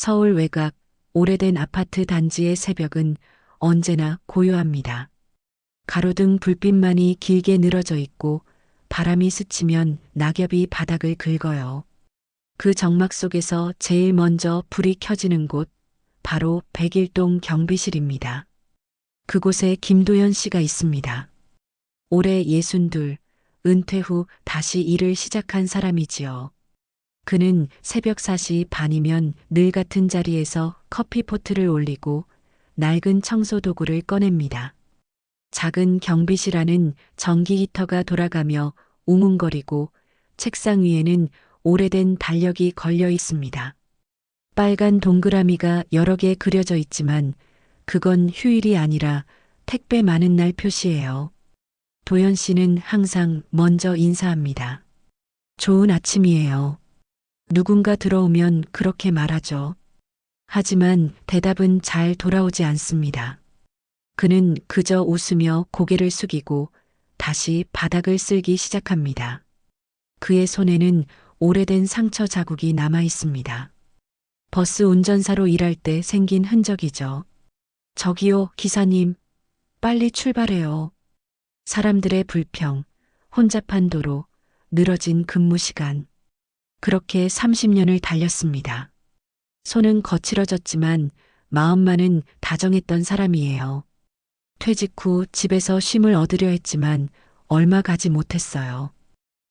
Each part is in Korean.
서울 외곽 오래된 아파트 단지의 새벽은 언제나 고요합니다. 가로등 불빛만이 길게 늘어져 있고 바람이 스치면 낙엽이 바닥을 긁어요. 그 정막 속에서 제일 먼저 불이 켜지는 곳, 바로 백일동 경비실입니다. 그곳에 김도연 씨가 있습니다. 올해 62, 은퇴 후 다시 일을 시작한 사람이지요. 그는 새벽 4시 반이면 늘 같은 자리에서 커피포트를 올리고 낡은 청소 도구를 꺼냅니다. 작은 경비실 안은 전기 히터가 돌아가며 웅웅거리고 책상 위에는 오래된 달력이 걸려 있습니다. 빨간 동그라미가 여러 개 그려져 있지만 그건 휴일이 아니라 택배 많은 날 표시예요. 도연 씨는 항상 먼저 인사합니다. 좋은 아침이에요. 누군가 들어오면 그렇게 말하죠. 하지만 대답은 잘 돌아오지 않습니다. 그는 그저 웃으며 고개를 숙이고 다시 바닥을 쓸기 시작합니다. 그의 손에는 오래된 상처 자국이 남아 있습니다. 버스 운전사로 일할 때 생긴 흔적이죠. 저기요, 기사님. 빨리 출발해요. 사람들의 불평, 혼잡한 도로, 늘어진 근무 시간. 그렇게 30년을 달렸습니다. 손은 거칠어졌지만 마음만은 다정했던 사람이에요. 퇴직 후 집에서 쉼을 얻으려 했지만 얼마 가지 못했어요.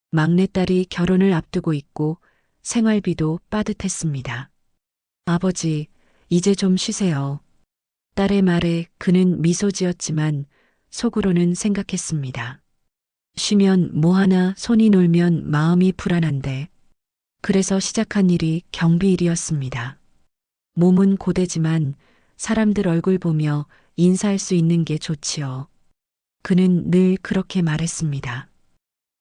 막내딸이 결혼을 앞두고 있고 생활비도 빠듯했습니다. 아버지, 이제 좀 쉬세요. 딸의 말에 그는 미소 지었지만 속으로는 생각했습니다. 쉬면 뭐하나 손이 놀면 마음이 불안한데. 그래서 시작한 일이 경비일이었습니다. 몸은 고되지만 사람들 얼굴 보며 인사할 수 있는 게 좋지요. 그는 늘 그렇게 말했습니다.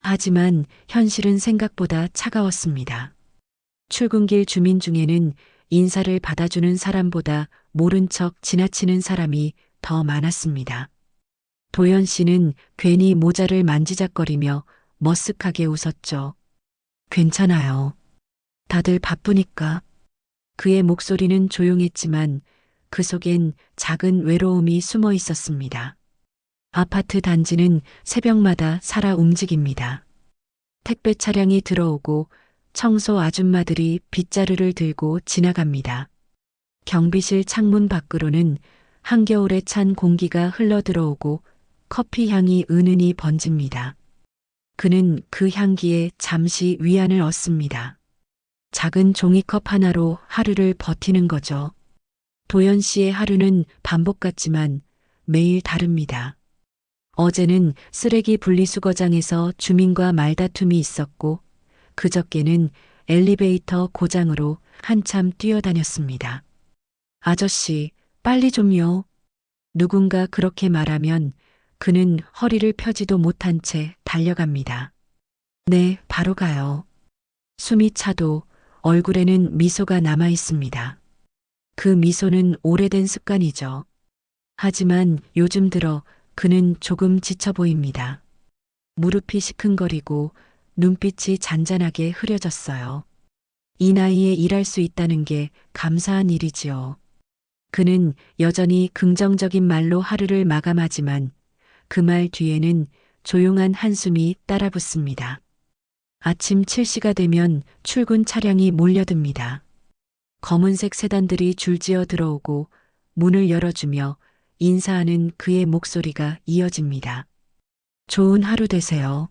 하지만 현실은 생각보다 차가웠습니다. 출근길 주민 중에는 인사를 받아주는 사람보다 모른 척 지나치는 사람이 더 많았습니다. 도연 씨는 괜히 모자를 만지작거리며 머쓱하게 웃었죠. 괜찮아요. 다들 바쁘니까. 그의 목소리는 조용했지만 그 속엔 작은 외로움이 숨어 있었습니다. 아파트 단지는 새벽마다 살아 움직입니다. 택배 차량이 들어오고 청소 아줌마들이 빗자루를 들고 지나갑니다. 경비실 창문 밖으로는 한겨울에 찬 공기가 흘러 들어오고 커피 향이 은은히 번집니다. 그는 그 향기에 잠시 위안을 얻습니다. 작은 종이컵 하나로 하루를 버티는 거죠. 도연 씨의 하루는 반복 같지만 매일 다릅니다. 어제는 쓰레기 분리수거장에서 주민과 말다툼이 있었고 그저께는 엘리베이터 고장으로 한참 뛰어다녔습니다. 아저씨, 빨리 좀요. 누군가 그렇게 말하면 그는 허리를 펴지도 못한 채 달려갑니다. 네, 바로 가요. 숨이 차도 얼굴에는 미소가 남아 있습니다. 그 미소는 오래된 습관이죠. 하지만 요즘 들어 그는 조금 지쳐 보입니다. 무릎이 시큰거리고 눈빛이 잔잔하게 흐려졌어요. 이 나이에 일할 수 있다는 게 감사한 일이지요. 그는 여전히 긍정적인 말로 하루를 마감하지만 그 말 뒤에는 조용한 한숨이 따라붙습니다. 아침 7시가 되면 출근 차량이 몰려듭니다. 검은색 세단들이 줄지어 들어오고 문을 열어주며 인사하는 그의 목소리가 이어집니다. 좋은 하루 되세요.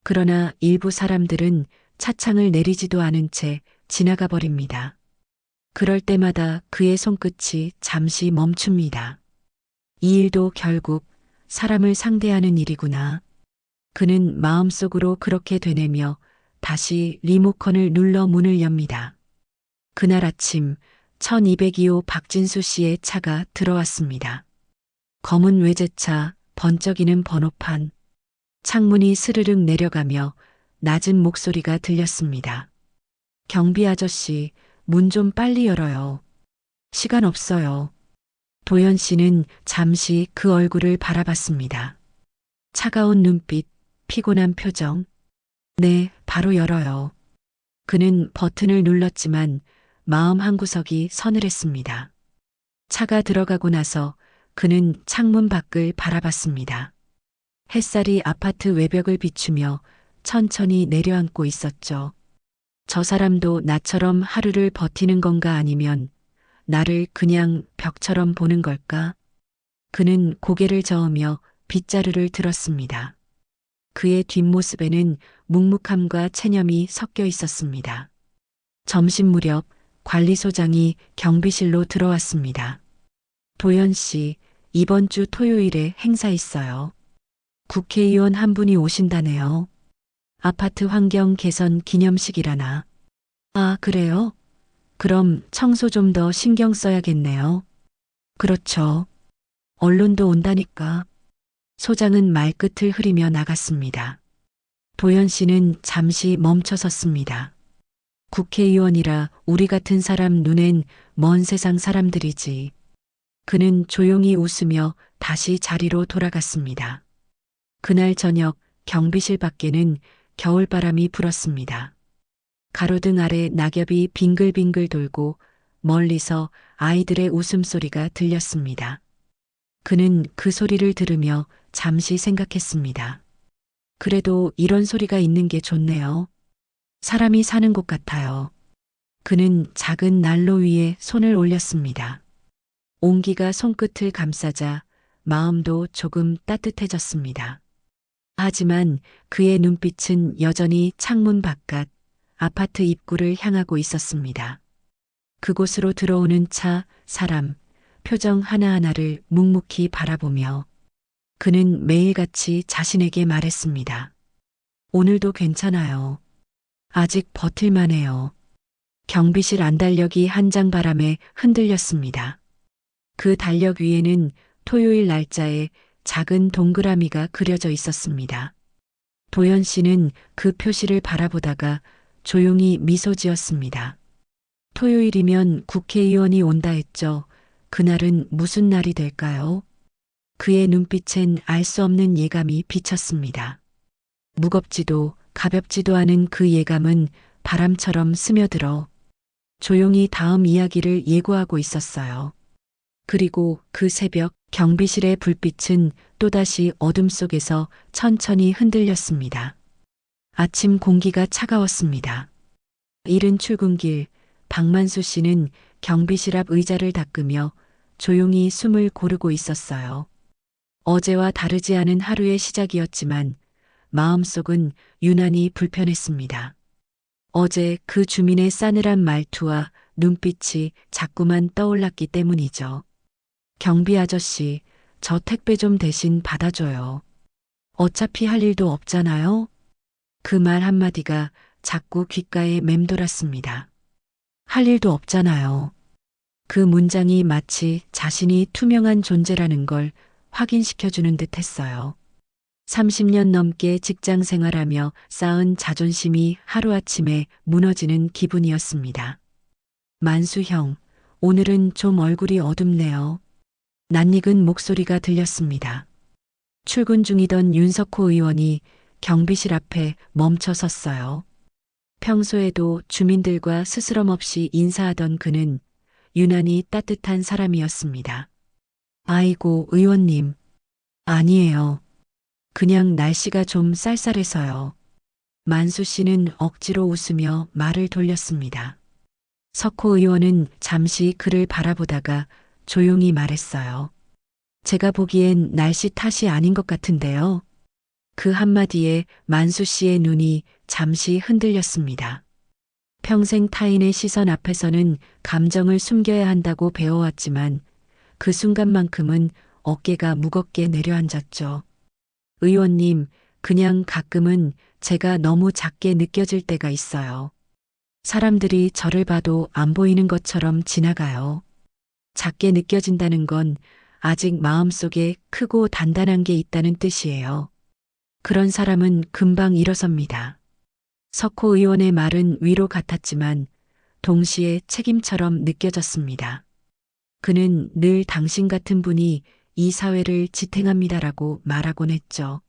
그러나 일부 사람들은 차창을 내리지도 않은 채 지나가 버립니다. 그럴 때마다 그의 손끝이 잠시 멈춥니다. 이 일도 결국 사람을 상대하는 일이구나. 그는 마음속으로 그렇게 되뇌며 다시 리모컨을 눌러 문을 엽니다. 그날 아침 1202호 박진수 씨의 차가 들어왔습니다. 검은 외제차, 번쩍이는 번호판, 창문이 스르륵 내려가며 낮은 목소리가 들렸습니다. 경비 아저씨, 문 좀 빨리 열어요. 시간 없어요. 도연 씨는 잠시 그 얼굴을 바라봤습니다. 차가운 눈빛, 피곤한 표정. 네, 바로 열어요. 그는 버튼을 눌렀지만 마음 한구석이 서늘했습니다. 차가 들어가고 나서 그는 창문 밖을 바라봤습니다. 햇살이 아파트 외벽을 비추며 천천히 내려앉고 있었죠. 저 사람도 나처럼 하루를 버티는 건가 아니면 나를 그냥 벽처럼 보는 걸까? 그는 고개를 저으며 빗자루를 들었습니다. 그의 뒷모습에는 묵묵함과 체념이 섞여 있었습니다. 점심 무렵 관리소장이 경비실로 들어왔습니다. 도연 씨, 이번 주 토요일에 행사 있어요. 국회의원 한 분이 오신다네요. 아파트 환경 개선 기념식이라나. 아, 그래요? 그럼 청소 좀 더 신경 써야겠네요. 그렇죠. 언론도 온다니까. 소장은 말끝을 흐리며 나갔습니다. 도연 씨는 잠시 멈춰 섰습니다. 국회의원이라 우리 같은 사람 눈엔 먼 세상 사람들이지. 그는 조용히 웃으며 다시 자리로 돌아갔습니다. 그날 저녁 경비실 밖에는 겨울바람이 불었습니다. 가로등 아래 낙엽이 빙글빙글 돌고 멀리서 아이들의 웃음소리가 들렸습니다. 그는 그 소리를 들으며 잠시 생각했습니다. 그래도 이런 소리가 있는 게 좋네요. 사람이 사는 곳 같아요. 그는 작은 난로 위에 손을 올렸습니다. 온기가 손끝을 감싸자 마음도 조금 따뜻해졌습니다. 하지만 그의 눈빛은 여전히 창문 바깥 아파트 입구를 향하고 있었습니다. 그곳으로 들어오는 차, 사람, 표정 하나하나를 묵묵히 바라보며 그는 매일같이 자신에게 말했습니다. 오늘도 괜찮아요. 아직 버틸만해요. 경비실 안달력이 한장 바람에 흔들렸습니다. 그 달력 위에는 토요일 날짜에 작은 동그라미가 그려져 있었습니다. 도연 씨는 그 표시를 바라보다가 조용히 미소 지었습니다. 토요일이면 국회의원이 온다 했죠. 그날은 무슨 날이 될까요? 그의 눈빛엔 알 수 없는 예감이 비쳤습니다. 무겁지도 가볍지도 않은 그 예감은 바람처럼 스며들어 조용히 다음 이야기를 예고하고 있었어요. 그리고 그 새벽 경비실의 불빛은 또다시 어둠 속에서 천천히 흔들렸습니다. 아침 공기가 차가웠습니다. 이른 출근길, 박만수 씨는 경비실 앞 의자를 닦으며 조용히 숨을 고르고 있었어요. 어제와 다르지 않은 하루의 시작이었지만 마음속은 유난히 불편했습니다. 어제 그 주민의 싸늘한 말투와 눈빛이 자꾸만 떠올랐기 때문이죠. 경비 아저씨, 저 택배 좀 대신 받아줘요. 어차피 할 일도 없잖아요. 그 말 한마디가 자꾸 귓가에 맴돌았습니다. 할 일도 없잖아요. 그 문장이 마치 자신이 투명한 존재라는 걸 확인시켜주는 듯 했어요. 30년 넘게 직장 생활하며 쌓은 자존심이 하루아침에 무너지는 기분이었습니다. 만수 형, 오늘은 좀 얼굴이 어둡네요. 낯익은 목소리가 들렸습니다. 출근 중이던 윤석호 의원이 경비실 앞에 멈춰 섰어요. 평소에도 주민들과 스스럼 없이 인사하던 그는 유난히 따뜻한 사람이었습니다. 아이고, 의원님. 아니에요. 그냥 날씨가 좀 쌀쌀해서요. 만수 씨는 억지로 웃으며 말을 돌렸습니다. 석호 의원은 잠시 그를 바라보다가 조용히 말했어요. 제가 보기엔 날씨 탓이 아닌 것 같은데요. 그 한마디에 만수 씨의 눈이 잠시 흔들렸습니다. 평생 타인의 시선 앞에서는 감정을 숨겨야 한다고 배워왔지만 그 순간만큼은 어깨가 무겁게 내려앉았죠. 의원님, 그냥 가끔은 제가 너무 작게 느껴질 때가 있어요. 사람들이 저를 봐도 안 보이는 것처럼 지나가요. 작게 느껴진다는 건 아직 마음속에 크고 단단한 게 있다는 뜻이에요. 그런 사람은 금방 일어섭니다. 석호 의원의 말은 위로 같았지만 동시에 책임처럼 느껴졌습니다. 그는 늘 당신 같은 분이 이 사회를 지탱합니다라고 말하곤 했죠.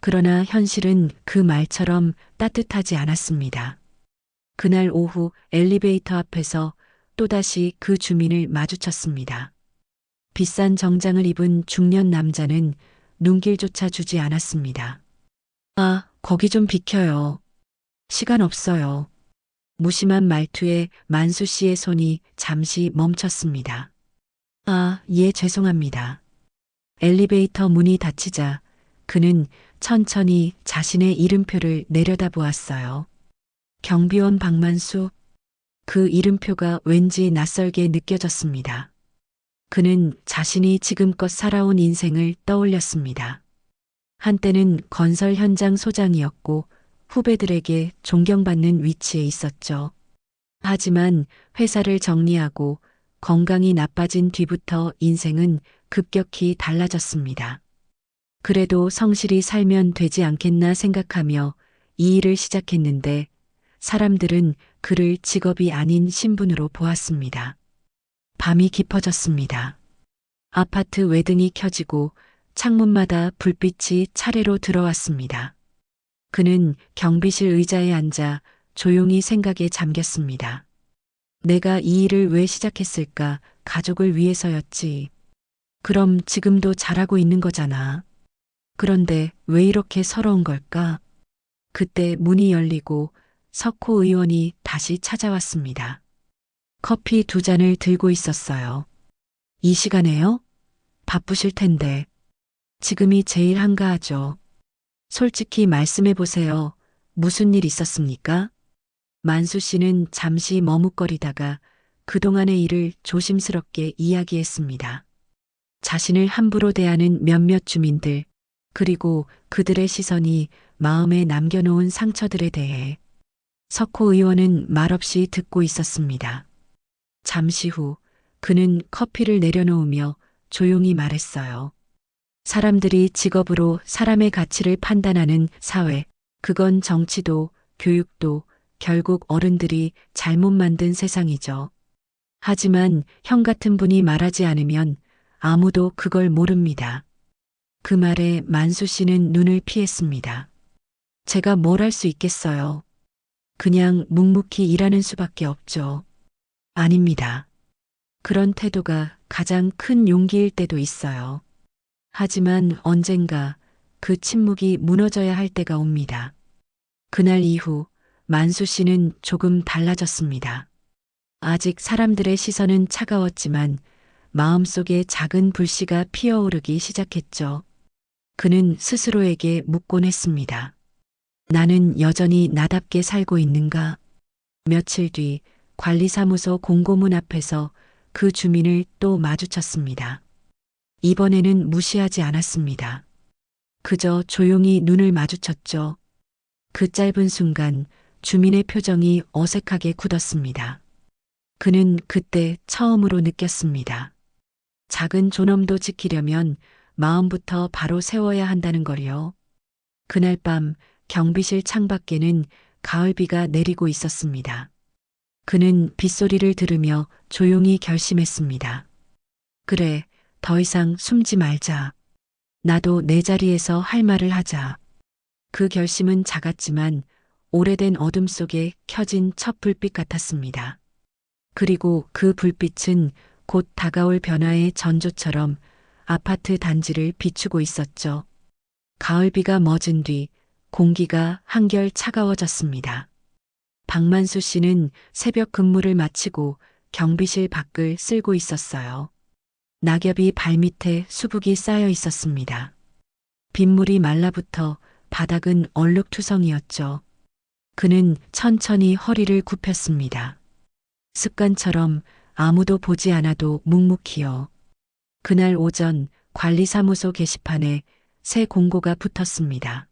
그러나 현실은 그 말처럼 따뜻하지 않았습니다. 그날 오후 엘리베이터 앞에서 또다시 그 주민을 마주쳤습니다. 비싼 정장을 입은 중년 남자는 눈길조차 주지 않았습니다. 아, 거기 좀 비켜요. 시간 없어요. 무심한 말투에 만수 씨의 손이 잠시 멈췄습니다. 아, 예, 죄송합니다. 엘리베이터 문이 닫히자 그는 천천히 자신의 이름표를 내려다보았어요. 경비원 박만수. 그 이름표가 왠지 낯설게 느껴졌습니다. 그는 자신이 지금껏 살아온 인생을 떠올렸습니다. 한때는 건설 현장 소장이었고 후배들에게 존경받는 위치에 있었죠. 하지만 회사를 정리하고 건강이 나빠진 뒤부터 인생은 급격히 달라졌습니다. 그래도 성실히 살면 되지 않겠나 생각하며 이 일을 시작했는데 사람들은 그를 직업이 아닌 신분으로 보았습니다. 밤이 깊어졌습니다. 아파트 외등이 켜지고 창문마다 불빛이 차례로 들어왔습니다. 그는 경비실 의자에 앉아 조용히 생각에 잠겼습니다. 내가 이 일을 왜 시작했을까? 가족을 위해서였지. 그럼 지금도 잘하고 있는 거잖아. 그런데 왜 이렇게 서러운 걸까? 그때 문이 열리고 석호 의원이 다시 찾아왔습니다. 커피 2잔을 들고 있었어요. 이 시간에요? 바쁘실 텐데. 지금이 제일 한가하죠. 솔직히 말씀해 보세요. 무슨 일 있었습니까? 만수 씨는 잠시 머뭇거리다가 그동안의 일을 조심스럽게 이야기했습니다. 자신을 함부로 대하는 몇몇 주민들, 그리고 그들의 시선이 마음에 남겨놓은 상처들에 대해 석호 의원은 말없이 듣고 있었습니다. 잠시 후 그는 커피를 내려놓으며 조용히 말했어요. 사람들이 직업으로 사람의 가치를 판단하는 사회, 그건 정치도 교육도 결국 어른들이 잘못 만든 세상이죠. 하지만 형 같은 분이 말하지 않으면 아무도 그걸 모릅니다. 그 말에 만수 씨는 눈을 피했습니다. 제가 뭘 할 수 있겠어요. 그냥 묵묵히 일하는 수밖에 없죠. 아닙니다. 그런 태도가 가장 큰 용기일 때도 있어요. 하지만 언젠가 그 침묵이 무너져야 할 때가 옵니다. 그날 이후 만수 씨는 조금 달라졌습니다. 아직 사람들의 시선은 차가웠지만 마음속에 작은 불씨가 피어오르기 시작했죠. 그는 스스로에게 묻곤 했습니다. 나는 여전히 나답게 살고 있는가? 며칠 뒤 관리사무소 공고문 앞에서 그 주민을 또 마주쳤습니다. 이번에는 무시하지 않았습니다. 그저 조용히 눈을 마주쳤죠. 그 짧은 순간 주민의 표정이 어색하게 굳었습니다. 그는 그때 처음으로 느꼈습니다. 작은 존엄도 지키려면 마음부터 바로 세워야 한다는 걸요. 그날 밤 경비실 창밖에는 가을비가 내리고 있었습니다. 그는 빗소리를 들으며 조용히 결심했습니다. 그래, 더 이상 숨지 말자. 나도 내 자리에서 할 말을 하자. 그 결심은 작았지만 오래된 어둠 속에 켜진 첫 불빛 같았습니다. 그리고 그 불빛은 곧 다가올 변화의 전조처럼 아파트 단지를 비추고 있었죠. 가을비가 멎은 뒤 공기가 한결 차가워졌습니다. 박만수 씨는 새벽 근무를 마치고 경비실 밖을 쓸고 있었어요. 낙엽이 발밑에 수북이 쌓여 있었습니다. 빗물이 말라붙어 바닥은 얼룩투성이었죠. 그는 천천히 허리를 굽혔습니다. 습관처럼 아무도 보지 않아도 묵묵히요. 그날 오전 관리사무소 게시판에 새 공고가 붙었습니다.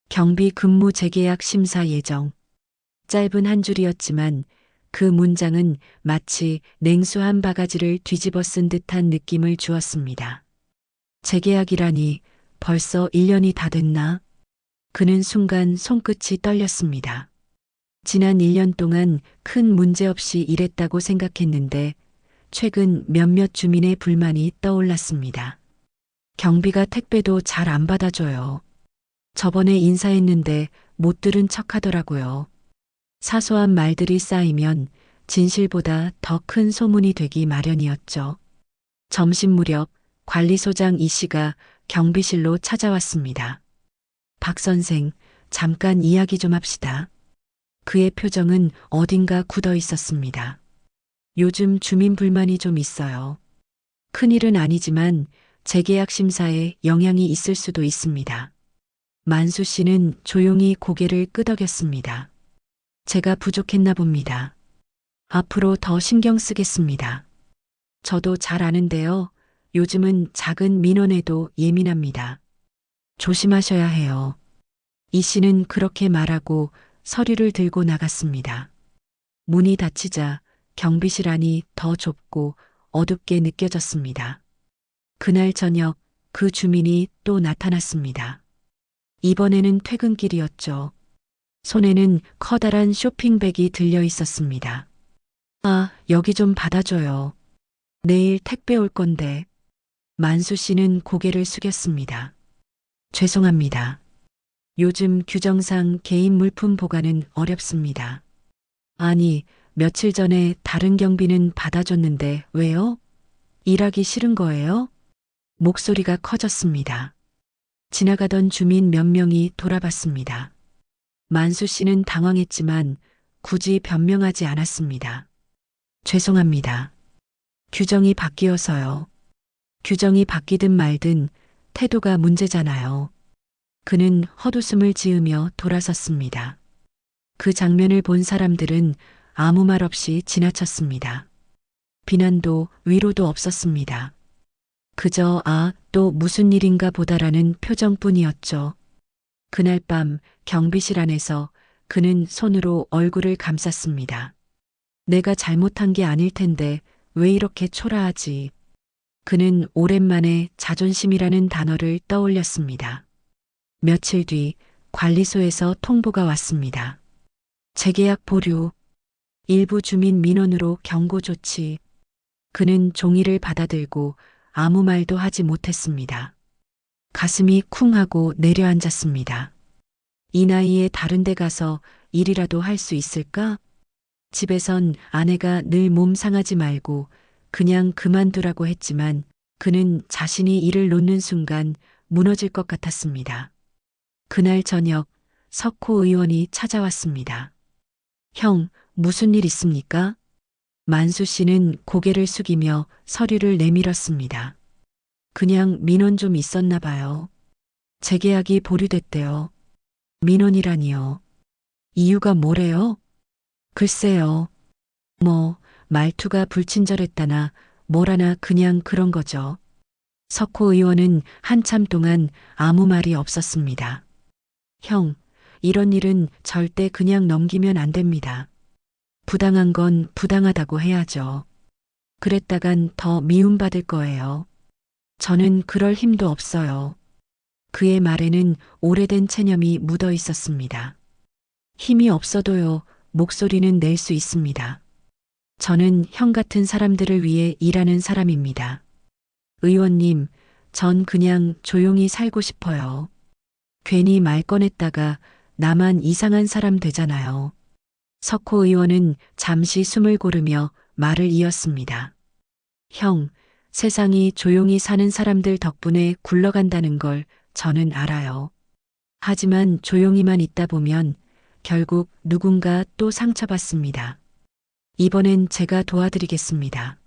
경비 근무 재계약 심사 예정. 짧은 한 줄이었지만 그 문장은 마치 냉수한 바가지를 뒤집어 쓴 듯한 느낌을 주었습니다. 재계약이라니 벌써 1년이 다 됐나? 그는 순간 손끝이 떨렸습니다. 지난 1년 동안 큰 문제 없이 일했다고 생각했는데 최근 몇몇 주민의 불만이 떠올랐습니다. 경비가 택배도 잘 안 받아줘요. 저번에 인사했는데 못 들은 척 하더라고요. 사소한 말들이 쌓이면 진실보다 더 큰 소문이 되기 마련이었죠. 점심 무렵 관리소장 이 씨가 경비실로 찾아왔습니다. 박 선생, 잠깐 이야기 좀 합시다. 그의 표정은 어딘가 굳어 있었습니다. 요즘 주민 불만이 좀 있어요. 큰일은 아니지만 재계약 심사에 영향이 있을 수도 있습니다. 만수 씨는 조용히 고개를 끄덕였습니다. 제가 부족했나 봅니다. 앞으로 더 신경 쓰겠습니다. 저도 잘 아는데요. 요즘은 작은 민원에도 예민합니다. 조심하셔야 해요. 이 씨는 그렇게 말하고 서류를 들고 나갔습니다. 문이 닫히자 경비실 안이 더 좁고 어둡게 느껴졌습니다. 그날 저녁 그 주민이 또 나타났습니다. 이번에는 퇴근길이었죠. 손에는 커다란 쇼핑백이 들려 있었습니다. 아, 여기 좀 받아줘요. 내일 택배 올 건데. 만수 씨는 고개를 숙였습니다. 죄송합니다. 요즘 규정상 개인 물품 보관은 어렵습니다. 아니, 며칠 전에 다른 경비는 받아줬는데 왜요? 일하기 싫은 거예요? 목소리가 커졌습니다. 지나가던 주민 몇 명이 돌아봤습니다. 만수 씨는 당황했지만 굳이 변명하지 않았습니다. 죄송합니다. 규정이 바뀌어서요. 규정이 바뀌든 말든 태도가 문제잖아요. 그는 헛웃음을 지으며 돌아섰습니다. 그 장면을 본 사람들은 아무 말 없이 지나쳤습니다. 비난도 위로도 없었습니다. 그저 또 무슨 일인가 보다라는 표정뿐이었죠. 그날 밤 경비실 안에서 그는 손으로 얼굴을 감쌌습니다. 내가 잘못한 게 아닐 텐데 왜 이렇게 초라하지? 그는 오랜만에 자존심이라는 단어를 떠올렸습니다. 며칠 뒤 관리소에서 통보가 왔습니다. 재계약 보류, 일부 주민 민원으로 경고 조치. 그는 종이를 받아들고 아무 말도 하지 못했습니다. 가슴이 쿵 하고 내려앉았습니다. 이 나이에 다른 데 가서 일이라도 할 수 있을까? 집에선 아내가 늘 몸 상하지 말고 그냥 그만두라고 했지만 그는 자신이 일을 놓는 순간 무너질 것 같았습니다. 그날 저녁 석호 의원이 찾아왔습니다. 형, 무슨 일 있습니까? 만수 씨는 고개를 숙이며 서류를 내밀었습니다. 그냥 민원 좀 있었나 봐요. 재계약이 보류됐대요. 민원이라니요. 이유가 뭐래요? 글쎄요. 말투가 불친절했다나 뭐라나 그냥 그런 거죠. 석호 의원은 한참 동안 아무 말이 없었습니다. 형, 이런 일은 절대 그냥 넘기면 안 됩니다. 부당한 건 부당하다고 해야죠. 그랬다간 더 미움받을 거예요. 저는 그럴 힘도 없어요. 그의 말에는 오래된 체념이 묻어 있었습니다. 힘이 없어도요, 목소리는 낼 수 있습니다. 저는 형 같은 사람들을 위해 일하는 사람입니다. 의원님, 전 그냥 조용히 살고 싶어요. 괜히 말 꺼냈다가 나만 이상한 사람 되잖아요. 석호 의원은 잠시 숨을 고르며 말을 이었습니다. 형, 세상이 조용히 사는 사람들 덕분에 굴러간다는 걸 저는 알아요. 하지만 조용히만 있다 보면 결국 누군가 또 상처받습니다. 이번엔 제가 도와드리겠습니다.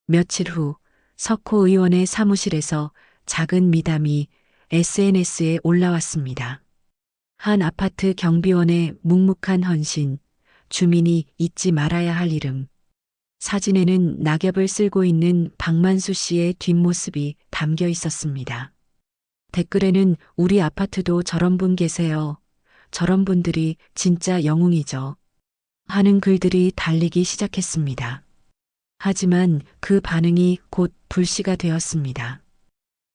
며칠 후 석호 의원의 사무실에서 작은 미담이 SNS에 올라왔습니다. 한 아파트 경비원의 묵묵한 헌신, 주민이 잊지 말아야 할 이름. 사진에는 낙엽을 쓸고 있는 박만수 씨의 뒷모습이 담겨 있었습니다. 댓글에는 우리 아파트도 저런 분 계세요. 저런 분들이 진짜 영웅이죠. 하는 글들이 달리기 시작했습니다. 하지만 그 반응이 곧 불씨가 되었습니다.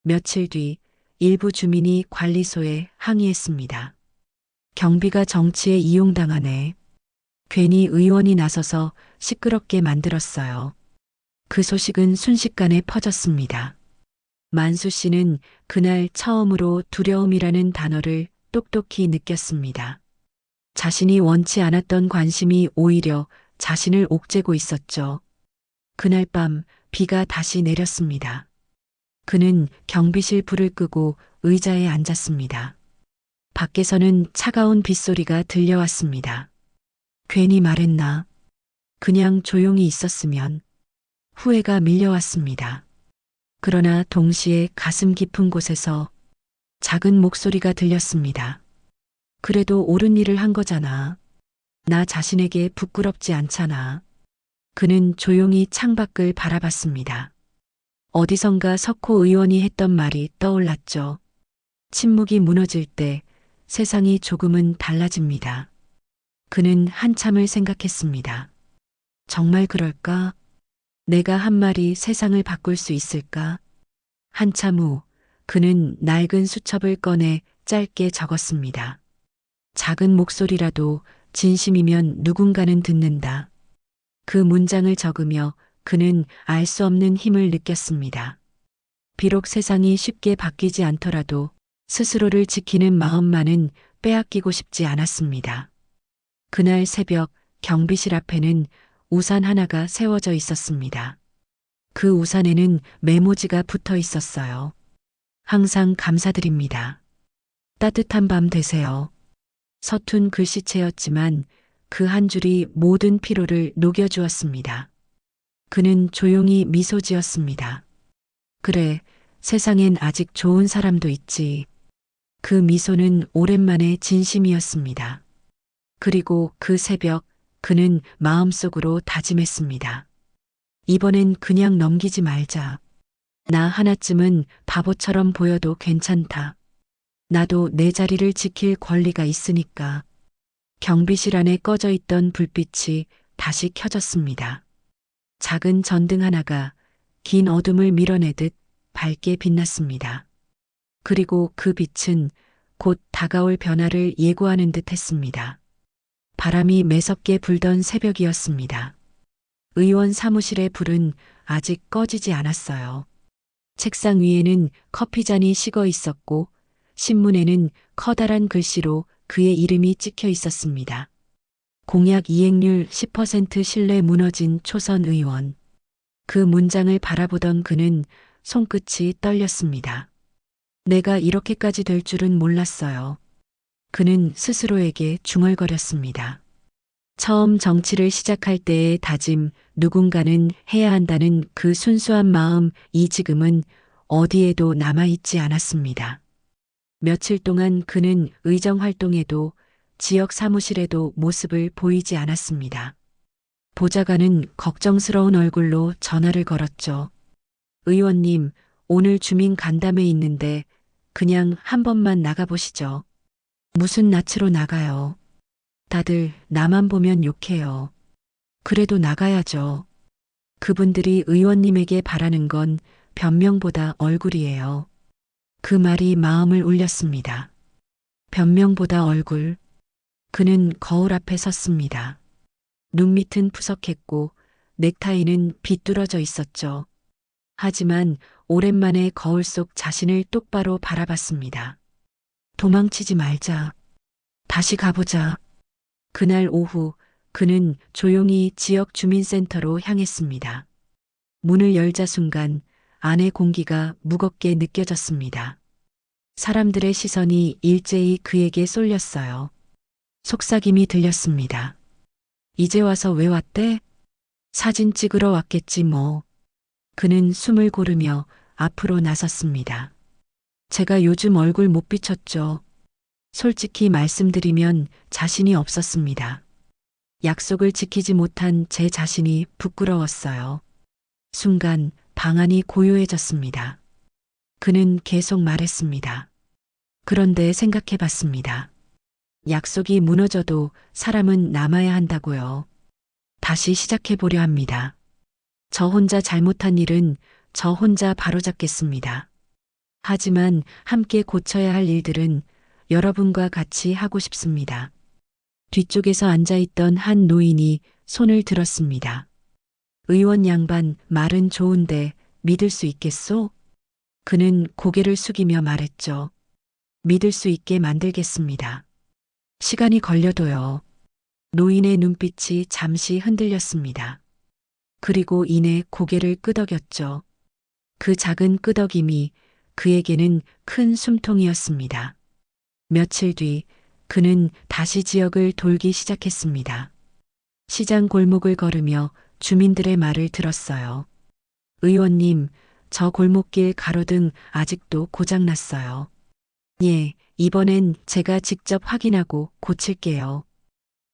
며칠 뒤 일부 주민이 관리소에 항의했습니다. 경비가 정치에 이용당하네. 괜히 의원이 나서서 시끄럽게 만들었어요. 그 소식은 순식간에 퍼졌습니다. 만수 씨는 그날 처음으로 두려움이라는 단어를 똑똑히 느꼈습니다. 자신이 원치 않았던 관심이 오히려 자신을 옥죄고 있었죠. 그날 밤 비가 다시 내렸습니다. 그는 경비실 불을 끄고 의자에 앉았습니다. 밖에서는 차가운 빗소리가 들려왔습니다. 괜히 말했나? 그냥 조용히 있었으면. 후회가 밀려왔습니다. 그러나 동시에 가슴 깊은 곳에서 작은 목소리가 들렸습니다. 그래도 옳은 일을 한 거잖아. 나 자신에게 부끄럽지 않잖아. 그는 조용히 창밖을 바라봤습니다. 어디선가 석호 의원이 했던 말이 떠올랐죠. 침묵이 무너질 때 세상이 조금은 달라집니다. 그는 한참을 생각했습니다. 정말 그럴까? 내가 한 말이 세상을 바꿀 수 있을까? 한참 후 그는 낡은 수첩을 꺼내 짧게 적었습니다. 작은 목소리라도 진심이면 누군가는 듣는다. 그 문장을 적으며 그는 알 수 없는 힘을 느꼈습니다. 비록 세상이 쉽게 바뀌지 않더라도 스스로를 지키는 마음만은 빼앗기고 싶지 않았습니다. 그날 새벽 경비실 앞에는 우산 하나가 세워져 있었습니다. 그 우산에는 메모지가 붙어 있었어요. 항상 감사드립니다. 따뜻한 밤 되세요. 서툰 글씨체였지만 그 한 줄이 모든 피로를 녹여주었습니다. 그는 조용히 미소 지었습니다. 그래, 세상엔 아직 좋은 사람도 있지. 그 미소는 오랜만에 진심이었습니다. 그리고 그 새벽 그는 마음속으로 다짐했습니다. 이번엔 그냥 넘기지 말자. 나 하나쯤은 바보처럼 보여도 괜찮다. 나도 내 자리를 지킬 권리가 있으니까. 경비실 안에 꺼져 있던 불빛이 다시 켜졌습니다. 작은 전등 하나가 긴 어둠을 밀어내듯 밝게 빛났습니다. 그리고 그 빛은 곧 다가올 변화를 예고하는 듯 했습니다. 바람이 매섭게 불던 새벽이었습니다. 의원 사무실의 불은 아직 꺼지지 않았어요. 책상 위에는 커피잔이 식어 있었고 신문에는 커다란 글씨로 그의 이름이 찍혀 있었습니다. 공약 이행률 10% 신뢰 무너진 초선 의원. 그 문장을 바라보던 그는 손끝이 떨렸습니다. 내가 이렇게까지 될 줄은 몰랐어요. 그는 스스로에게 중얼거렸습니다. 처음 정치를 시작할 때의 다짐, 누군가는 해야 한다는 그 순수한 마음이 지금은 어디에도 남아있지 않았습니다. 며칠 동안 그는 의정 활동에도 지역 사무실에도 모습을 보이지 않았습니다. 보좌관은 걱정스러운 얼굴로 전화를 걸었죠. 의원님, 오늘 주민 간담회 있는데 그냥 한 번만 나가보시죠. 무슨 낯으로 나가요. 다들 나만 보면 욕해요. 그래도 나가야죠. 그분들이 의원님에게 바라는 건 변명보다 얼굴이에요. 그 말이 마음을 울렸습니다. 변명보다 얼굴. 그는 거울 앞에 섰습니다. 눈밑은 푸석했고 넥타이는 비뚤어져 있었죠. 하지만 오랜만에 거울 속 자신을 똑바로 바라봤습니다. 도망치지 말자. 다시 가보자. 그날 오후 그는 조용히 지역 주민센터로 향했습니다. 문을 열자 순간 안의 공기가 무겁게 느껴졌습니다. 사람들의 시선이 일제히 그에게 쏠렸어요. 속삭임이 들렸습니다. 이제 와서 왜 왔대? 사진 찍으러 왔겠지 뭐. 그는 숨을 고르며 앞으로 나섰습니다. 제가 요즘 얼굴 못 비췄죠. 솔직히 말씀드리면 자신이 없었습니다. 약속을 지키지 못한 제 자신이 부끄러웠어요. 순간 방안이 고요해졌습니다. 그는 계속 말했습니다. 그런데 생각해 봤습니다. 약속이 무너져도 사람은 남아야 한다고요. 다시 시작해 보려 합니다. 저 혼자 잘못한 일은 저 혼자 바로잡겠습니다. 하지만 함께 고쳐야 할 일들은 여러분과 같이 하고 싶습니다. 뒤쪽에서 앉아있던 한 노인이 손을 들었습니다. 의원 양반 말은 좋은데 믿을 수 있겠소? 그는 고개를 숙이며 말했죠. 믿을 수 있게 만들겠습니다. 시간이 걸려도요. 노인의 눈빛이 잠시 흔들렸습니다. 그리고 이내 고개를 끄덕였죠. 그 작은 끄덕임이 그에게는 큰 숨통이었습니다. 며칠 뒤 그는 다시 지역을 돌기 시작했습니다. 시장 골목을 걸으며 주민들의 말을 들었어요. 의원님, 저 골목길 가로등 아직도 고장났어요. 예, 이번엔 제가 직접 확인하고 고칠게요.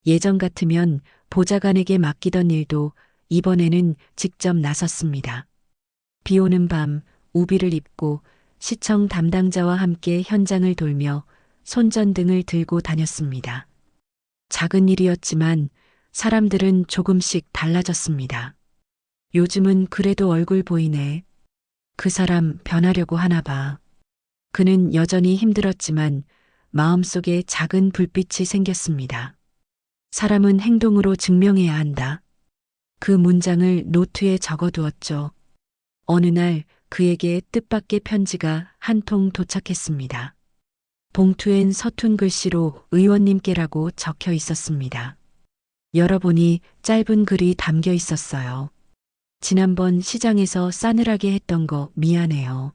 예전 같으면 보좌관에게 맡기던 일도 이번에는 직접 나섰습니다. 비 오는 밤 우비를 입고 시청 담당자와 함께 현장을 돌며 손전등을 들고 다녔습니다. 작은 일이었지만 사람들은 조금씩 달라졌습니다. 요즘은 그래도 얼굴 보이네. 그 사람 변하려고 하나 봐. 그는 여전히 힘들었지만 마음속에 작은 불빛이 생겼습니다. 사람은 행동으로 증명해야 한다. 그 문장을 노트에 적어두었죠. 어느 날 그에게 뜻밖의 편지가 한 통 도착했습니다. 봉투엔 서툰 글씨로 의원님께라고 적혀 있었습니다. 열어보니 짧은 글이 담겨 있었어요. 지난번 시장에서 싸늘하게 했던 거 미안해요.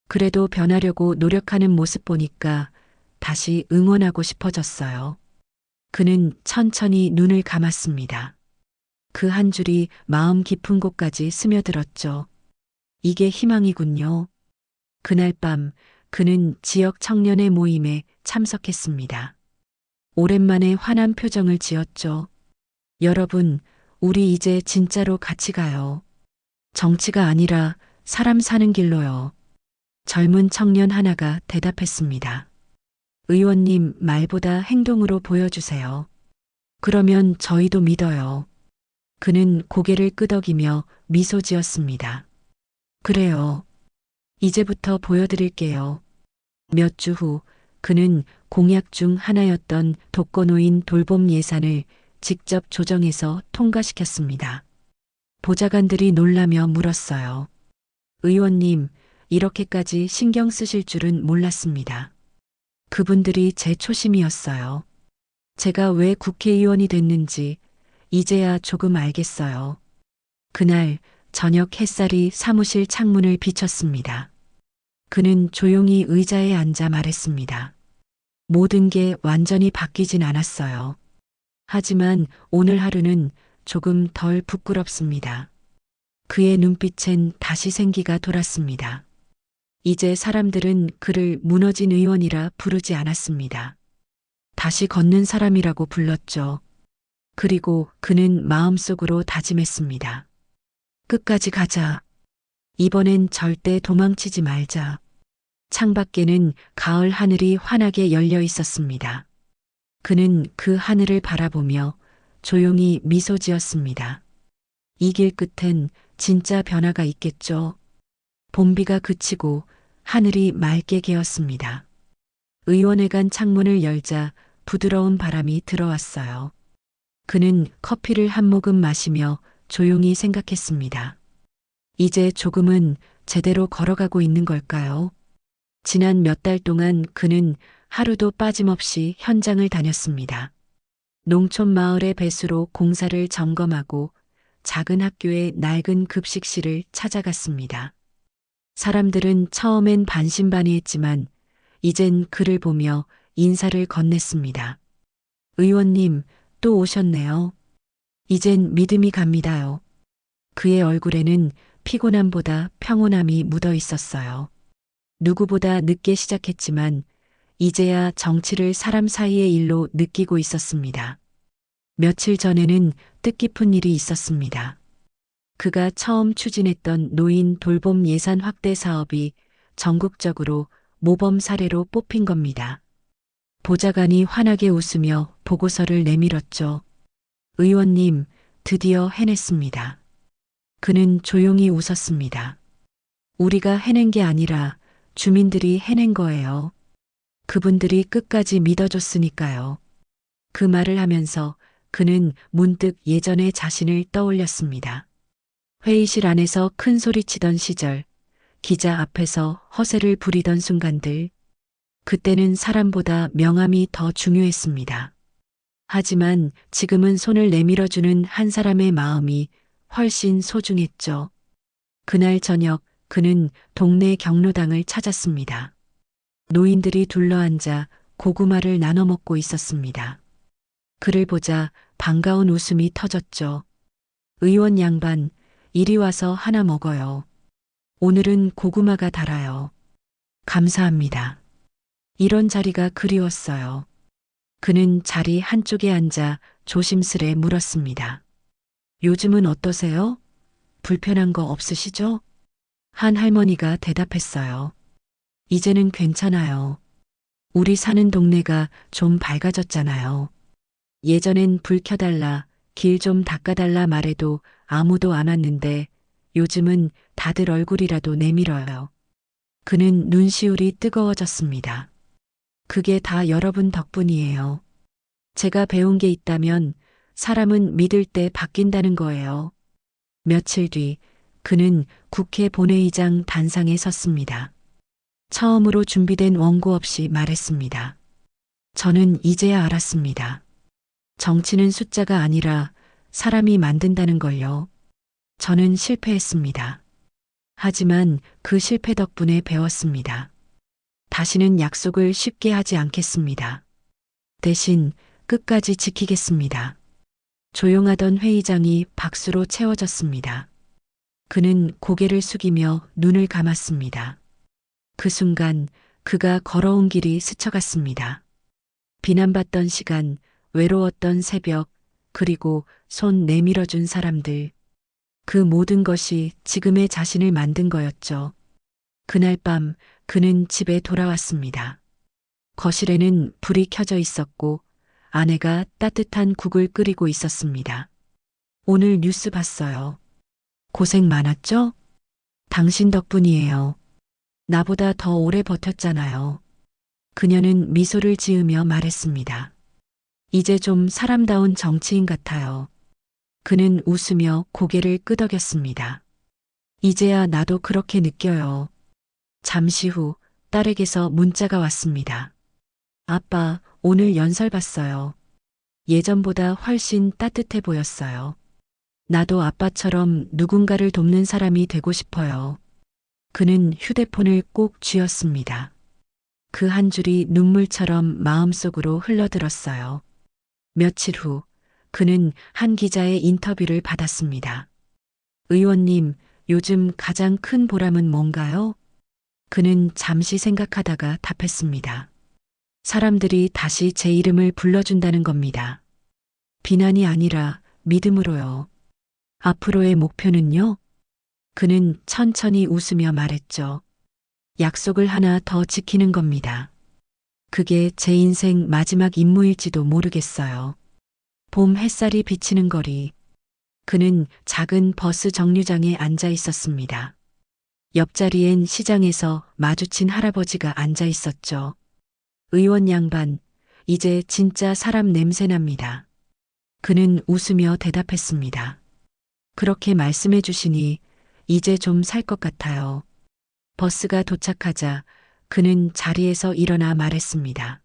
그래도 변하려고 노력하는 모습 보니까 다시 응원하고 싶어졌어요. 그는 천천히 눈을 감았습니다. 그 한 줄이 마음 깊은 곳까지 스며들었죠. 이게 희망이군요. 그날 밤 그는 지역 청년의 모임에 참석했습니다. 오랜만에 환한 표정을 지었죠. 여러분, 우리 이제 진짜로 같이 가요. 정치가 아니라 사람 사는 길로요. 젊은 청년 하나가 대답했습니다. 의원님 말보다 행동으로 보여주세요. 그러면 저희도 믿어요. 그는 고개를 끄덕이며 미소 지었습니다. 그래요. 이제부터 보여드릴게요. 몇 주 후 그는 공약 중 하나였던 독거노인 돌봄 예산을 직접 조정해서 통과시켰습니다. 보좌관들이 놀라며 물었어요. 의원님, 이렇게까지 신경 쓰실 줄은 몰랐습니다. 그분들이 제 초심이었어요. 제가 왜 국회의원이 됐는지 이제야 조금 알겠어요. 그날 저녁 햇살이 사무실 창문을 비쳤습니다. 그는 조용히 의자에 앉아 말했습니다. 모든 게 완전히 바뀌진 않았어요. 하지만 오늘 하루는 조금 덜 부끄럽습니다. 그의 눈빛엔 다시 생기가 돌았습니다. 이제 사람들은 그를 무너진 의원이라 부르지 않았습니다. 다시 걷는 사람이라고 불렀죠. 그리고 그는 마음속으로 다짐했습니다. 끝까지 가자. 이번엔 절대 도망치지 말자. 창밖에는 가을 하늘이 환하게 열려 있었습니다. 그는 그 하늘을 바라보며 조용히 미소 지었습니다. 이 길 끝엔 진짜 변화가 있겠죠. 봄비가 그치고 하늘이 맑게 개었습니다. 의원회관 창문을 열자 부드러운 바람이 들어왔어요. 그는 커피를 한 모금 마시며 조용히 생각했습니다. 이제 조금은 제대로 걸어가고 있는 걸까요? 지난 몇 달 동안 그는 하루도 빠짐없이 현장을 다녔습니다. 농촌 마을의 배수로 공사를 점검하고 작은 학교의 낡은 급식실을 찾아갔습니다. 사람들은 처음엔 반신반의했지만 이젠 그를 보며 인사를 건넸습니다. 의원님, 또 오셨네요. 이젠 믿음이 갑니다요. 그의 얼굴에는 피곤함보다 평온함이 묻어 있었어요. 누구보다 늦게 시작했지만 이제야 정치를 사람 사이의 일로 느끼고 있었습니다. 며칠 전에는 뜻깊은 일이 있었습니다. 그가 처음 추진했던 노인 돌봄 예산 확대 사업이 전국적으로 모범 사례로 뽑힌 겁니다. 보좌관이 환하게 웃으며 보고서를 내밀었죠. 의원님, 드디어 해냈습니다. 그는 조용히 웃었습니다. 우리가 해낸 게 아니라 주민들이 해낸 거예요. 그분들이 끝까지 믿어줬으니까요. 그 말을 하면서 그는 문득 예전의 자신을 떠올렸습니다. 회의실 안에서 큰 소리치던 시절, 기자 앞에서 허세를 부리던 순간들, 그때는 사람보다 명함이 더 중요했습니다. 하지만 지금은 손을 내밀어주는 한 사람의 마음이 훨씬 소중했죠. 그날 저녁 그는 동네 경로당을 찾았습니다. 노인들이 둘러앉아 고구마를 나눠 먹고 있었습니다. 그를 보자 반가운 웃음이 터졌죠. 의원 양반, 이리 와서 하나 먹어요. 오늘은 고구마가 달아요. 감사합니다. 이런 자리가 그리웠어요. 그는 자리 한쪽에 앉아 조심스레 물었습니다. 요즘은 어떠세요? 불편한 거 없으시죠? 한 할머니가 대답했어요. 이제는 괜찮아요. 우리 사는 동네가 좀 밝아졌잖아요. 예전엔 불 켜달라, 길 좀 닦아달라 말해도 아무도 안 왔는데 요즘은 다들 얼굴이라도 내밀어요. 그는 눈시울이 뜨거워졌습니다. 그게 다 여러분 덕분이에요. 제가 배운 게 있다면 사람은 믿을 때 바뀐다는 거예요. 며칠 뒤 그는 국회 본회의장 단상에 섰습니다. 처음으로 준비된 원고 없이 말했습니다. 저는 이제야 알았습니다. 정치는 숫자가 아니라 사람이 만든다는 걸요. 저는 실패했습니다. 하지만 그 실패 덕분에 배웠습니다. 다시는 약속을 쉽게 하지 않겠습니다. 대신 끝까지 지키겠습니다. 조용하던 회의장이 박수로 채워졌습니다. 그는 고개를 숙이며 눈을 감았습니다. 그 순간 그가 걸어온 길이 스쳐갔습니다. 비난받던 시간, 외로웠던 새벽, 그리고 손 내밀어준 사람들. 그 모든 것이 지금의 자신을 만든 거였죠. 그날 밤 그는 집에 돌아왔습니다. 거실에는 불이 켜져 있었고 아내가 따뜻한 국을 끓이고 있었습니다. 오늘 뉴스 봤어요. 고생 많았죠? 당신 덕분이에요. 나보다 더 오래 버텼잖아요. 그녀는 미소를 지으며 말했습니다. 이제 좀 사람다운 정치인 같아요. 그는 웃으며 고개를 끄덕였습니다. 이제야 나도 그렇게 느껴요. 잠시 후 딸에게서 문자가 왔습니다. 아빠, 오늘 연설 봤어요. 예전보다 훨씬 따뜻해 보였어요. 나도 아빠처럼 누군가를 돕는 사람이 되고 싶어요. 그는 휴대폰을 꼭 쥐었습니다. 그 한 줄이 눈물처럼 마음속으로 흘러들었어요. 며칠 후 그는 한 기자의 인터뷰를 받았습니다. 의원님, 요즘 가장 큰 보람은 뭔가요? 그는 잠시 생각하다가 답했습니다. 사람들이 다시 제 이름을 불러준다는 겁니다. 비난이 아니라 믿음으로요. 앞으로의 목표는요? 그는 천천히 웃으며 말했죠. 약속을 하나 더 지키는 겁니다. 그게 제 인생 마지막 임무일지도 모르겠어요. 봄 햇살이 비치는 거리. 그는 작은 버스 정류장에 앉아 있었습니다. 옆자리엔 시장에서 마주친 할아버지가 앉아 있었죠. 의원 양반, 이제 진짜 사람 냄새 납니다. 그는 웃으며 대답했습니다. 그렇게 말씀해 주시니 이제 좀 살 것 같아요. 버스가 도착하자 그는 자리에서 일어나 말했습니다.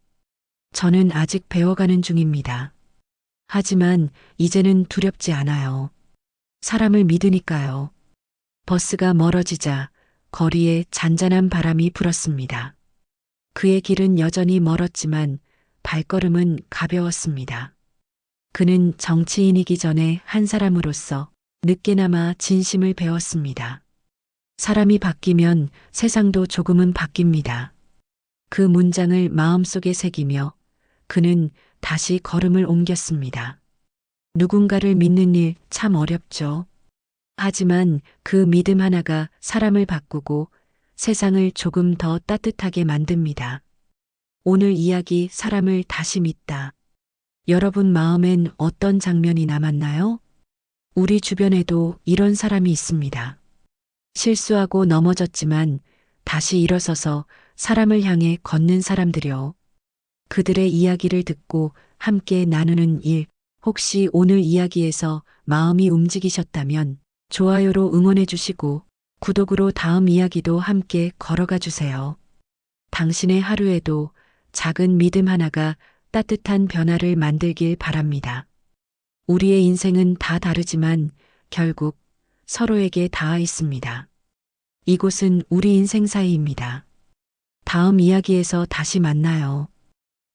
저는 아직 배워가는 중입니다. 하지만 이제는 두렵지 않아요. 사람을 믿으니까요. 버스가 멀어지자 거리에 잔잔한 바람이 불었습니다. 그의 길은 여전히 멀었지만 발걸음은 가벼웠습니다. 그는 정치인이기 전에 한 사람으로서 늦게나마 진심을 배웠습니다. 사람이 바뀌면 세상도 조금은 바뀝니다. 그 문장을 마음속에 새기며 그는 다시 걸음을 옮겼습니다. 누군가를 믿는 일 참 어렵죠. 하지만 그 믿음 하나가 사람을 바꾸고 세상을 조금 더 따뜻하게 만듭니다. 오늘 이야기 사람을 다시 믿다. 여러분 마음엔 어떤 장면이 남았나요? 우리 주변에도 이런 사람이 있습니다. 실수하고 넘어졌지만 다시 일어서서 사람을 향해 걷는 사람들이요. 그들의 이야기를 듣고 함께 나누는 일, 혹시 오늘 이야기에서 마음이 움직이셨다면 좋아요로 응원해 주시고 구독으로 다음 이야기도 함께 걸어가 주세요. 당신의 하루에도 작은 믿음 하나가 따뜻한 변화를 만들길 바랍니다. 우리의 인생은 다 다르지만 결국 서로에게 닿아 있습니다. 이곳은 우리 인생 사이입니다. 다음 이야기에서 다시 만나요.